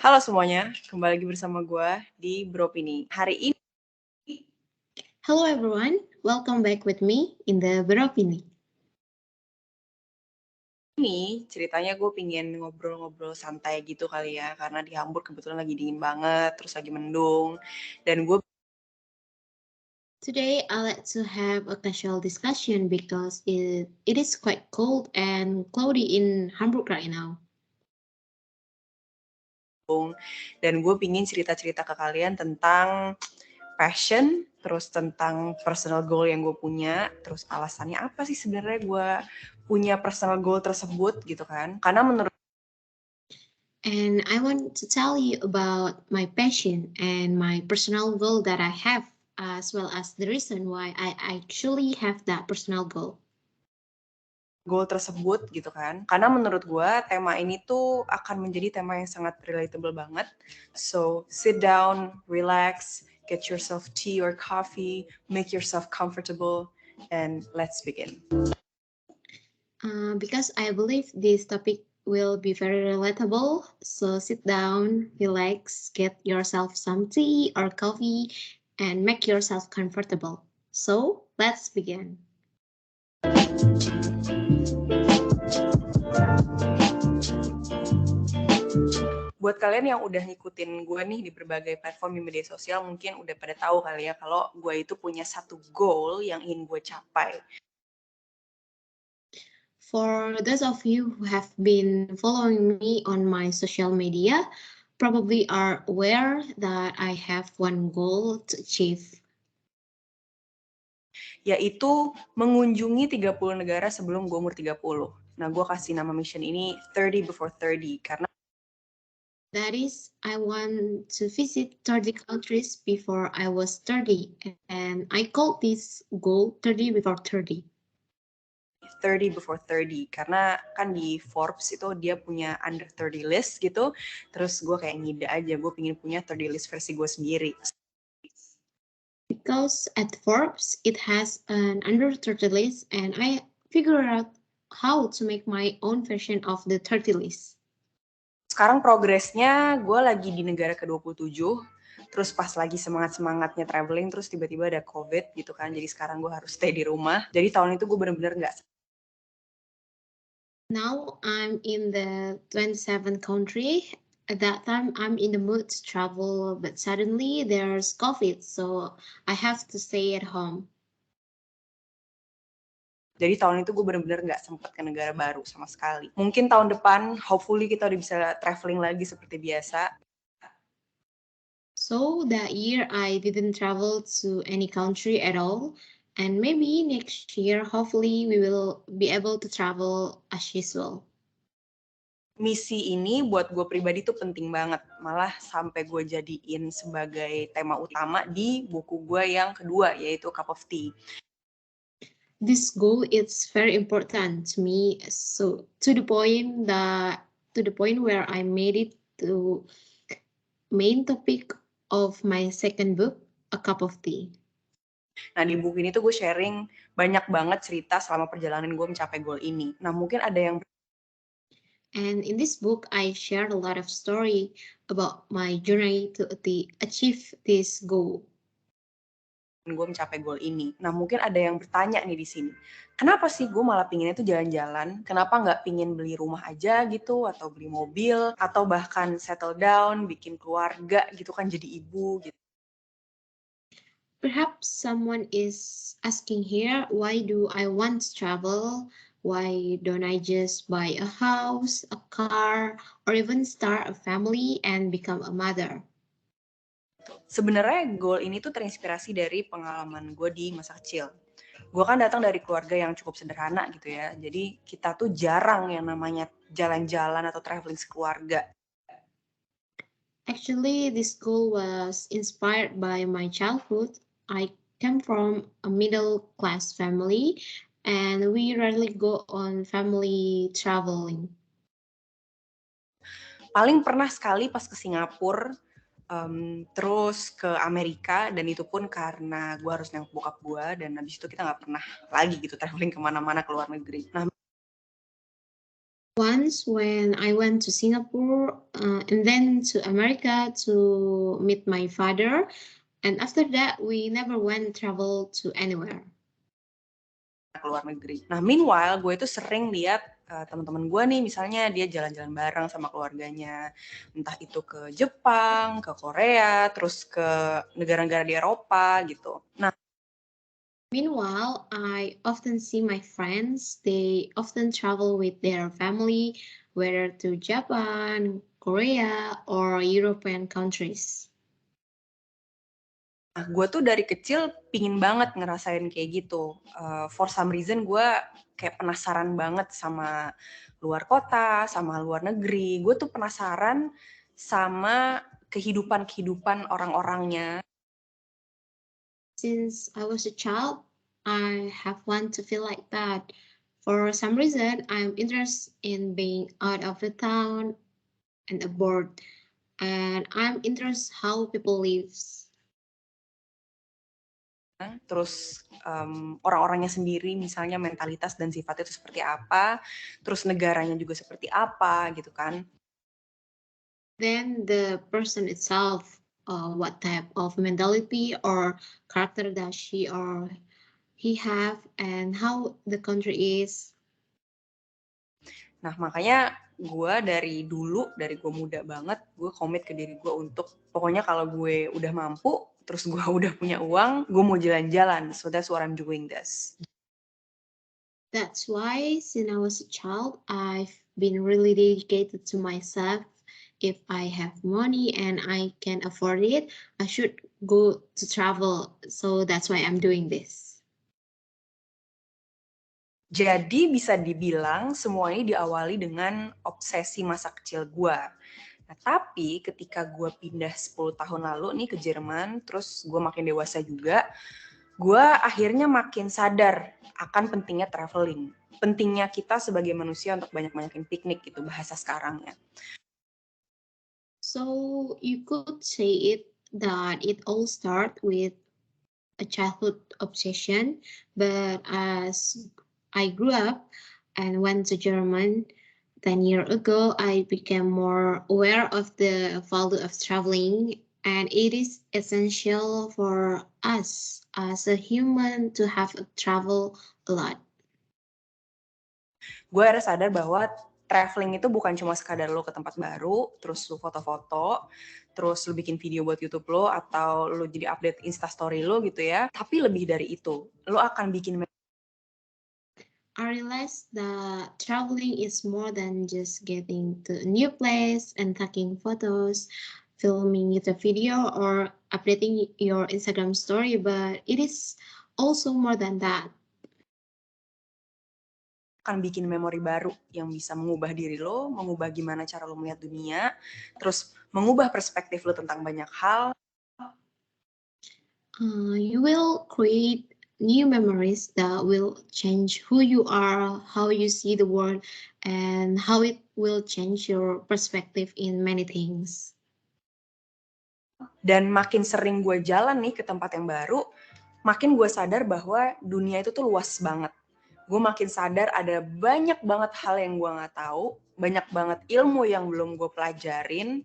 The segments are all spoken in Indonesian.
Halo semuanya, kembali lagi bersama gue di Beropini. Hari ini Hello everyone, welcome back with me in the Beropini. ceritanya gue pingin ngobrol-ngobrol santai gitu kali ya, karena di Hamburg kebetulan lagi dingin banget, terus lagi mendung, dan gue Today I like to have a casual discussion because it is quite cold and cloudy in Hamburg right now. pingin cerita-cerita ke kalian tentang passion, terus tentang personal goal yang gue punya, terus alasannya apa sih sebenarnya gue punya personal goal tersebut gitu kan. Karena menurut And I want to tell you about my passion and my personal goal that I have, as well as the reason why I actually have that personal goal. goal tersebut gitu kan. Karena menurut gue tema ini tuh akan menjadi tema yang sangat relatable banget. So sit down, relax, get yourself tea or coffee, make yourself comfortable, and let's begin. Because I believe this topic will be very relatable. So sit down, relax, get yourself some tea or coffee, and make yourself comfortable. So let's begin. Buat kalian yang udah ngikutin gue nih di berbagai platform di media sosial, mungkin udah pada tahu kali ya kalau gue itu punya satu goal yang ingin gue capai. For those of you who have been following me on my social media, probably are aware that I have one goal to achieve. Yaitu mengunjungi 30 negara sebelum gue umur 30. Nah, gue kasih nama mission ini 30 before 30 karena That is, I want to visit 30 countries before I was 30, and I call this goal 30 before 30. 30 before 30 karena kan di Forbes itu dia punya under 30 list gitu. Terus gue kayak ngide aja, gue pengen punya 30 list versi gue sendiri. Because at Forbes it has an under 30 list, and I figure out how to make my own version of the 30 list. Sekarang progresnya gue lagi di negara ke-27. Terus pas lagi semangat-semangatnya traveling, terus tiba-tiba ada COVID gitu kan. Jadi sekarang gue harus stay di rumah. Jadi tahun itu gue bener-bener gak. Now I'm in the 27th country. At that time, I'm in the mood to travel, but suddenly there's COVID, so I have to stay at home. Jadi tahun itu gue bener-bener gak sempet ke negara baru sama sekali. Mungkin tahun depan, hopefully kita udah bisa traveling lagi seperti biasa. So that year, I didn't travel to any country at all. And maybe next year, hopefully, we will be able to travel as usual. Misi ini buat gue pribadi tuh penting banget. Malah sampai gue jadiin sebagai tema utama di buku gue yang kedua, yaitu Cup of Tea. This goal is very important to me. So to the point where I made it to main topic of my second book, A Cup of Tea. Nah, di buku ini tuh gue sharing banyak banget cerita selama perjalanan gue mencapai goal ini. Nah, mungkin ada yang And in this book, I shared a lot of story about my journey to achieve this goal. gue mencapai goal ini. Nah, mungkin ada yang bertanya nih di sini. Kenapa sih gue malah pinginnya tuh jalan-jalan? Kenapa nggak pingin beli rumah aja gitu, atau beli mobil, atau bahkan settle down, bikin keluarga gitu kan, jadi ibu gitu. Perhaps someone is asking here, why do I want to travel? Why don't I just buy a house, a car, or even start a family and become a mother? Sebenarnya goal ini tuh terinspirasi dari pengalaman gue di masa kecil. Gue kan datang dari keluarga yang cukup sederhana gitu ya. Jadi kita tuh jarang yang namanya jalan-jalan atau traveling sekeluarga. Actually, this goal was inspired by my childhood. I came from a middle class family and we rarely go on family traveling. Paling pernah sekali pas ke Singapura, terus ke Amerika, dan itu pun karena gue harus nengok bokap gue, dan habis itu kita nggak pernah lagi gitu traveling kemana-mana ke luar negeri. Nah, Once when I went to Singapore and then to America to meet my father, and after that we never went travel to anywhere. Ke luar negeri. Nah, meanwhile gue itu sering lihat teman-teman gue nih, misalnya dia jalan-jalan bareng sama keluarganya, entah itu ke Jepang, ke Korea, terus ke negara-negara di Eropa gitu. Nah, Meanwhile, I often see my friends, they often travel with their family, whether to Japan, Korea, or European countries. gue tuh dari kecil pingin banget ngerasain kayak gitu. For some reason gue kayak penasaran banget sama luar kota, sama luar negeri. Gue tuh penasaran sama kehidupan-kehidupan orang-orangnya. Since I was a child, I have wanted to feel like that. For some reason, I'm interested in being out of the town and abroad, and I'm interested how people lives. Terus orang-orangnya sendiri, misalnya mentalitas dan sifatnya itu seperti apa, terus negaranya juga seperti apa, gitu kan. Then the person itself, what type of mentality or character does she or he have, and how the country is. Nah, makanya gue dari dulu, dari gue muda banget, gue komit ke diri gue untuk, pokoknya kalau gue udah mampu, terus gue udah punya uang, gue mau jalan-jalan. So that's what I'm doing this. That's why since I was a child, I've been really dedicated to myself. If I have money and I can afford it, I should go to travel. So that's why I'm doing this. Jadi bisa dibilang semua ini diawali dengan obsesi masa kecil gue. Nah, tapi ketika gue pindah 10 tahun lalu nih ke Jerman, terus gue makin dewasa juga, gue akhirnya makin sadar akan pentingnya traveling. Pentingnya kita sebagai manusia untuk banyak-banyakin piknik gitu, bahasa sekarangnya. So you could say it that it all started with a childhood obsession, but as I grew up and went to German 10 years ago, I became more aware of the value of traveling, and it is essential for us as a human to have travel a lot. Gue harus sadar bahwa traveling itu bukan cuma sekadar lo ke tempat baru, terus lo foto-foto, terus lo bikin video buat YouTube lo, atau lo jadi update Instastory lo gitu ya. Tapi lebih dari itu, lo akan bikin I realized that traveling is more than just getting to a new place and taking photos, filming YouTube video, or updating your Instagram story, but it is also more than that. akan bikin memori baru yang bisa mengubah diri lo, mengubah gimana cara lo melihat dunia, terus mengubah perspektif lo tentang banyak hal. You will create new memories that will change who you are, how you see the world, and how it will change your perspective in many things. Dan makin sering gue jalan nih ke tempat yang baru, makin gue sadar bahwa dunia itu tuh luas banget. Gue makin sadar ada banyak banget hal yang gue nggak tahu, banyak banget ilmu yang belum gue pelajarin.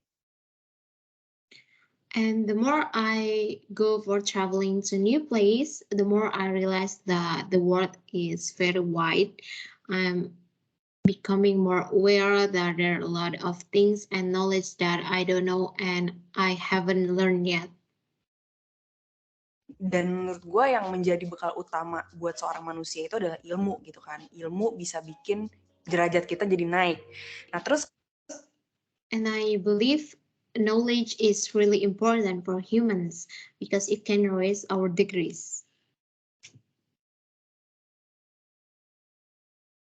And the more I go for traveling to new place, the more I realize that the world is very wide. I'm becoming more aware that there are a lot of things and knowledge that I don't know and I haven't learned yet. Dan menurut gue yang menjadi bekal utama buat seorang manusia itu adalah ilmu gitu kan. Ilmu bisa bikin derajat kita jadi naik. Nah terus And I believe knowledge is really important for humans because it can raise our degrees.